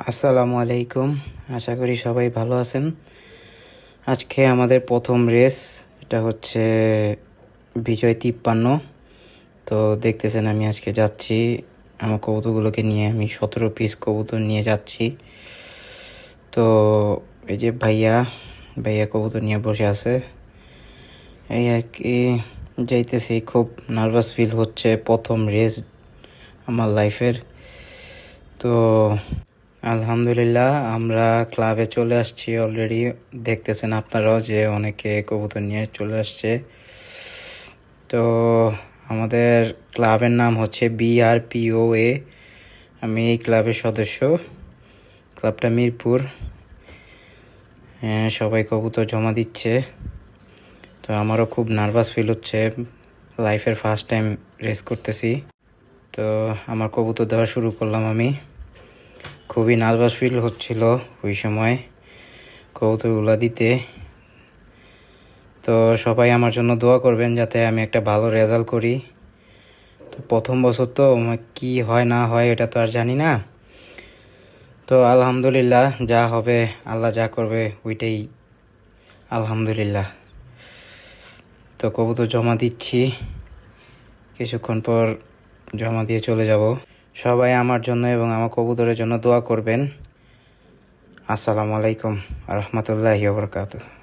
আসসালামু আলাইকুম। আশা করি সবাই ভালো আছেন। আজকে আমাদের প্রথম রেস, এটা হচ্ছে বিজয় 53। তো দেখতেছেন আমি আজকে যাচ্ছি আমার কবুতরগুলোকে নিয়ে। আমি 17 পিস কবুতর নিয়ে যাচ্ছি। তো এই যে ভাইয়া ভাইয়া কবুতর নিয়ে বসে আছে, এই আর কি যাইতেছি। খুব নার্ভাস ফিল হচ্ছে, প্রথম রেস আমার লাইফের। তো আলহামদুলিল্লাহ আমরা ক্লাবে চলে আসছি অলরেডি। দেখতেছেন আপনারাও যে অনেকে কবুতর নিয়ে চলে আসছে। তো আমাদের ক্লাবের নাম হচ্ছে BRPOA। আমি এই ক্লাবের সদস্য। ক্লাবটা মিরপুর। সবাই কবুতর জমা দিচ্ছে। তো আমারও খুব নার্ভাস ফিল হচ্ছে, লাইফের ফার্স্ট টাইম রেস করতেছি। তো আমার কবুতর দেওয়া শুরু করলাম আমি। খুবই নার্ভাস ফিল হচ্ছিল ওই সময় কবুতরগুলো দিতে। তো সবাই আমার জন্য দোয়া করবেন যাতে আমি একটা ভালো রেজাল্ট করি। তো প্রথম বছর তো কি হয় না হয় এটা তো আর জানি না। তো আলহামদুলিল্লাহ, যা হবে আল্লাহ যা করবে ওইটাই আলহামদুলিল্লাহ। তো কবুতর জমা দিচ্ছি, কিছুক্ষণ পর জমা দিয়ে চলে যাব। সবাই আমার জন্য এবং আমার কবুতরের জন্য দোয়া করবেন। আসসালামু আলাইকুম ওয়া রাহমাতুল্লাহি ওয়া বারাকাতুহু।